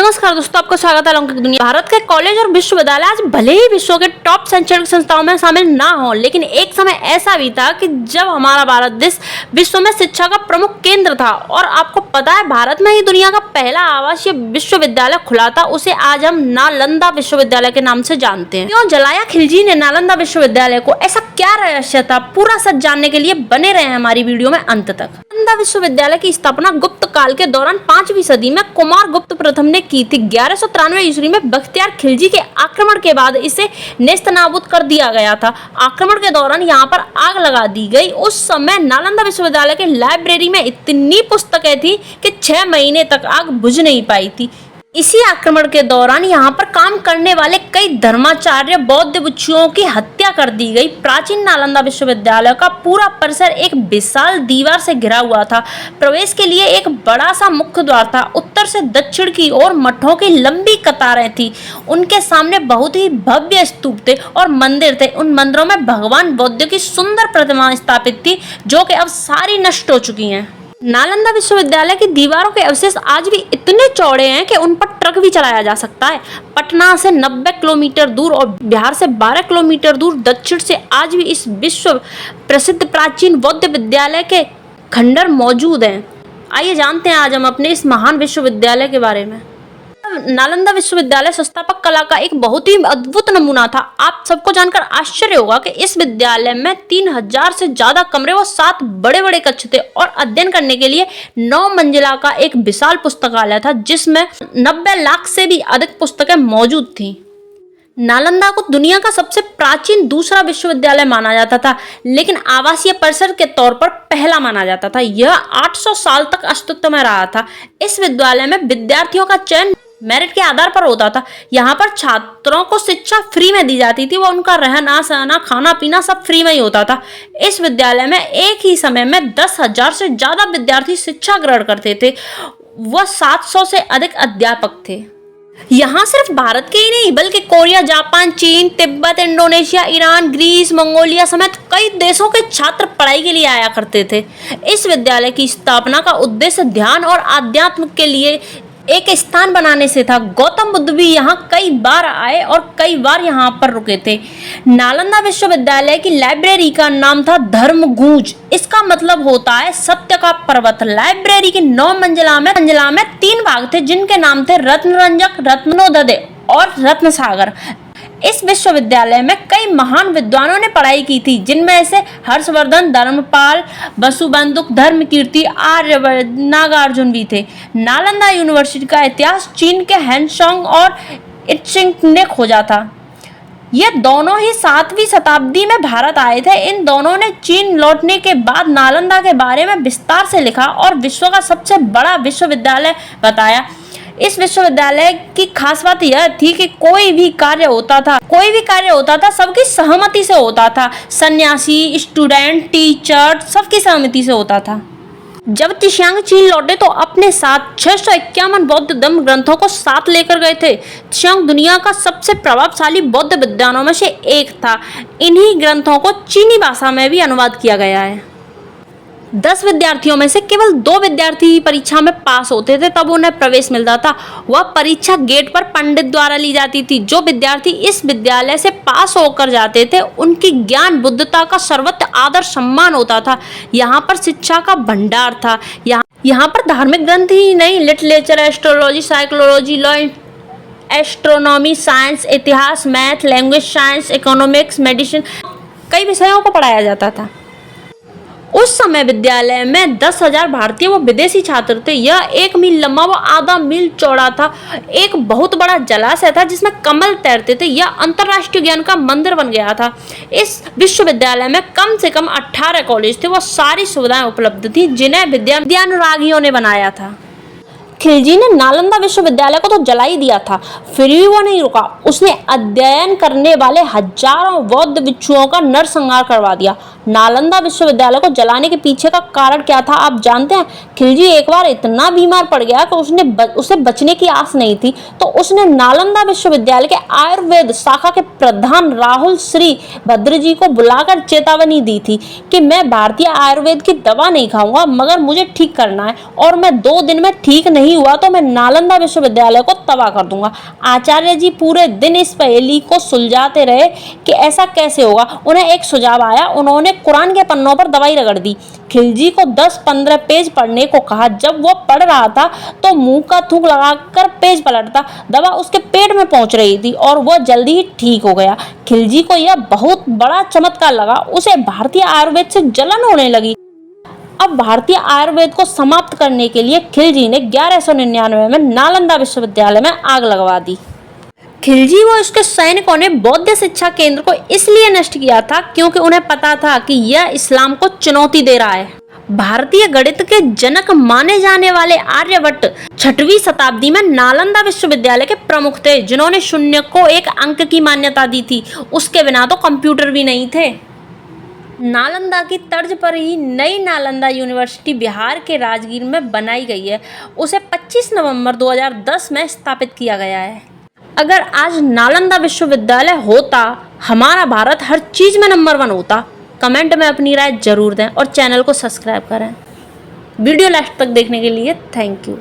नमस्कार दोस्तों, आपका स्वागत है अलौकिक दुनिया। भारत के कॉलेज और विश्वविद्यालय आज भले ही विश्व के टॉप शैक्षणिक संस्थाओं में शामिल ना हो, लेकिन एक समय ऐसा भी था कि जब हमारा भारत देश विश्व में शिक्षा का प्रमुख केंद्र था। और आपको पता है, भारत में ही दुनिया का पहला आवासीय विश्वविद्यालय खुला था। उसे आज हम नालंदा विश्वविद्यालय के नाम से जानते हैं। क्यों जलाया खिलजी ने नालंदा विश्वविद्यालय को? ऐसा क्या रहस्य था? पूरा सच जानने के लिए बने रहे हमारी वीडियो में अंत तक। नालंदा विश्वविद्यालय की स्थापना गुप्त काल के दौरान 5वीं सदी में कुमार गुप्त प्रथम ने की थी। 1193 ईस्वी में बख्तियार खिलजी के आक्रमण के बाद इसे नेस्तनाबूद कर दिया गया था। आक्रमण के दौरान यहाँ पर आग लगा दी गई। उस समय नालंदा विश्वविद्यालय के लाइब्रेरी में इतनी पुस्तकें थी कि 6 महीने तक आग बुझ नहीं पाई थी। इसी आक्रमण के दौरान यहाँ पर काम करने वाले कई धर्माचार्य बौद्ध भिक्षुओं की हत्या कर दी गई। प्राचीन नालंदा विश्वविद्यालय का पूरा परिसर एक विशाल दीवार से घिरा हुआ था। प्रवेश के लिए एक बड़ा सा मुख्य द्वार था। उत्तर से दक्षिण की ओर मठों की लंबी कतारें थी। उनके सामने बहुत ही भव्य स्तूप थे और मंदिर थे। उन मंदिरों में भगवान बुद्ध की सुंदर प्रतिमा स्थापित थी, जो कि अब सारी नष्ट हो चुकी हैं। नालंदा विश्वविद्यालय की दीवारों के अवशेष आज भी इतने चौड़े हैं कि उन पर ट्रक भी चलाया जा सकता है। पटना से 90 किलोमीटर दूर और बिहार से 12 किलोमीटर दूर दक्षिण से आज भी इस विश्व प्रसिद्ध प्राचीन बौद्ध विद्यालय के खंडर मौजूद हैं। आइए जानते हैं आज हम अपने इस महान विश्वविद्यालय के बारे में। नालंदा विश्वविद्यालय संस्थापक कला का एक बहुत ही अद्भुत नमूना था। आप सबको जानकर आश्चर्य होगा कि इस विद्यालय में 3000 से ज्यादा कमरे व 7 बड़े बड़े कक्ष थे और अध्ययन करने के लिए 9 मंजिला का एक विशाल पुस्तकालय था, जिसमें 90 लाख से भी अधिक पुस्तकें मौजूद थी। नालंदा को दुनिया का सबसे प्राचीन दूसरा विश्वविद्यालय माना जाता था, लेकिन आवासीय परिसर के तौर पर पहला माना जाता था। यह 800 साल तक अस्तित्व में रहा था। इस विद्यालय में विद्यार्थियों का चयन मेरिट के आधार पर होता था। यहाँ पर छात्रों को शिक्षा फ्री में दी जाती थी। वो उनका रहना सहना खाना पीना सब फ्री में ही होता था। इस विद्यालय में एक ही समय में 10,000 से ज्यादा विद्यार्थी शिक्षा ग्रहण करते थे। वह 700 से अधिक अध्यापक थे। यहाँ सिर्फ भारत के ही नहीं, बल्कि कोरिया, जापान, चीन, Tibet, Indonesia, Iran, Greece, Mongolia समेत कई देशों के छात्र पढ़ाई के लिए आया करते थे। इस विद्यालय की स्थापना का उद्देश्य ध्यान और आध्यात्म के लिए एक स्थान बनाने से था। गौतम बुद्ध भी यहाँ कई बार आए और कई बार यहाँ पर रुके थे। नालंदा विश्वविद्यालय की लाइब्रेरी का नाम था धर्मगूंज। इसका मतलब होता है सत्य का पर्वत। लाइब्रेरी की 9 मंजिला में 3 भाग थे, जिनके नाम थे रत्नरंजक, रत्नोदय और रत्नसागर। इस विश्वविद्यालय में कई महान विद्वानों ने पढ़ाई की थी, जिनमें से हर्षवर्धन, धर्मपाल, वसुबंधु, धर्मकीर्ति, आर्यवर्त, नागार्जुन भी थे। नालंदा यूनिवर्सिटी का इतिहास चीन के हैंसोंग और इत्सिंग ने खोजा था। ये दोनों ही 7वीं शताब्दी में भारत आए थे। इन दोनों ने चीन लौटने के बाद नालंदा के बारे में विस्तार से लिखा और विश्व का सबसे बड़ा विश्वविद्यालय बताया। इस विश्वविद्यालय की खास बात यह थी कि कोई भी कार्य होता था सबकी सहमति से होता था। सन्यासी, स्टूडेंट, टीचर सबकी सहमति से होता था। जब त्सियांग चीन लौटे तो अपने साथ 651 बौद्ध धर्म ग्रंथों को साथ लेकर गए थे। त्सियांग दुनिया का सबसे प्रभावशाली बौद्ध विद्वानों में से एक था। इन्हीं ग्रंथों को चीनी भाषा में भी अनुवाद किया गया है। 10 विद्यार्थियों में से केवल 2 विद्यार्थी परीक्षा में पास होते थे, तब उन्हें प्रवेश मिलता था। वह परीक्षा गेट पर पंडित द्वारा ली जाती थी। जो विद्यार्थी इस विद्यालय से पास होकर जाते थे, उनकी ज्ञान बुद्धता का सर्वत्र आदर सम्मान होता था। यहाँ पर शिक्षा का भंडार था। यहाँ पर धार्मिक ग्रंथ ही नहीं, literature, astrology, psychology, law, astronomy, science, इतिहास, math, language science, economics, medicine, कई विषयों को पढ़ाया जाता था। उस समय विद्यालय में 10,000 भारतीय व विदेशी छात्र थे। यह 1 मील लंबा व आधा मील चौड़ा था। एक बहुत बड़ा जलाशय था जिसमें कमल तैरते थे। यह अंतर्राष्ट्रीय ज्ञान का मंदिर बन गया था। इस विश्वविद्यालय में कम से कम 18 कॉलेज थे। वह सारी सुविधाएं उपलब्ध थी जिन्हें विद्यानुरागियों ने बनाया था। खिलजी ने नालंदा विश्वविद्यालय को तो जला ही दिया था, फिर भी वो नहीं रुका। उसने अध्ययन करने वाले हजारों बौद्ध भिक्षुओं का नरसंहार करवा दिया। नालंदा विश्वविद्यालय को जलाने के पीछे का कारण क्या था आप जानते हैं? खिलजी एक बार इतना बीमार पड़ गया कि उसे बचने की आस नहीं थी, तो उसने नालंदा विश्वविद्यालय के आयुर्वेद शाखा के प्रधान राहुल श्री भद्र जी को बुलाकर चेतावनी दी थी कि मैं भारतीय आयुर्वेद की दवा नहीं खाऊंगा, मगर मुझे ठीक करना है, और मैं 2 दिन में ठीक नहीं हुआ तो मैं नालंदा विश्वविद्यालय को तबाह कर दूंगा। आचार्य जी पूरे दिन इस पहेली को सुलझाते रहे कि ऐसा कैसे होगा। उन्हें एक सुझाव आया। उन्होंने कुरान के पन्नों पर दवाई रगड़ दी। खिलजी को 10-15 पेज पढ़ने को कहा। जब वो पढ़ रहा था तो मुंह का थूक लगाकर पेज पलटता। दवा उसके पेट में पहुंच रही थी और वो जल्दी ही ठीक हो गया। खिलजी को यह बहुत बड़ा चमत्कार लगा। उसे भारतीय आयुर्वेद से जलन होने लगी। अब भारतीय आयुर्वेद को समाप्त करने के लिए खिलजी ने 1199 में नालंदा विश्वविद्यालय में आग लगवा दी। खिलजी व उसके सैनिकों ने बौद्ध शिक्षा केंद्र को इसलिए नष्ट किया था क्योंकि उन्हें पता था कि यह इस्लाम को चुनौती दे रहा है। भारतीय गणित के जनक माने जाने वाले आर्यभट्ट 6वीं शताब्दी में नालंदा विश्वविद्यालय के प्रमुख थे, जिन्होंने शून्य को एक अंक की मान्यता दी थी। उसके बिना तो कंप्यूटर भी नहीं थे। नालंदा की तर्ज पर ही नई नालंदा यूनिवर्सिटी बिहार के राजगीर में बनाई गई है। उसे 25 नवंबर 2010 में स्थापित किया गया है। अगर आज नालंदा विश्वविद्यालय होता, हमारा भारत हर चीज में नंबर 1 होता। कमेंट में अपनी राय जरूर दें और चैनल को सब्सक्राइब करें। वीडियो लास्ट तक देखने के लिए थैंक यू।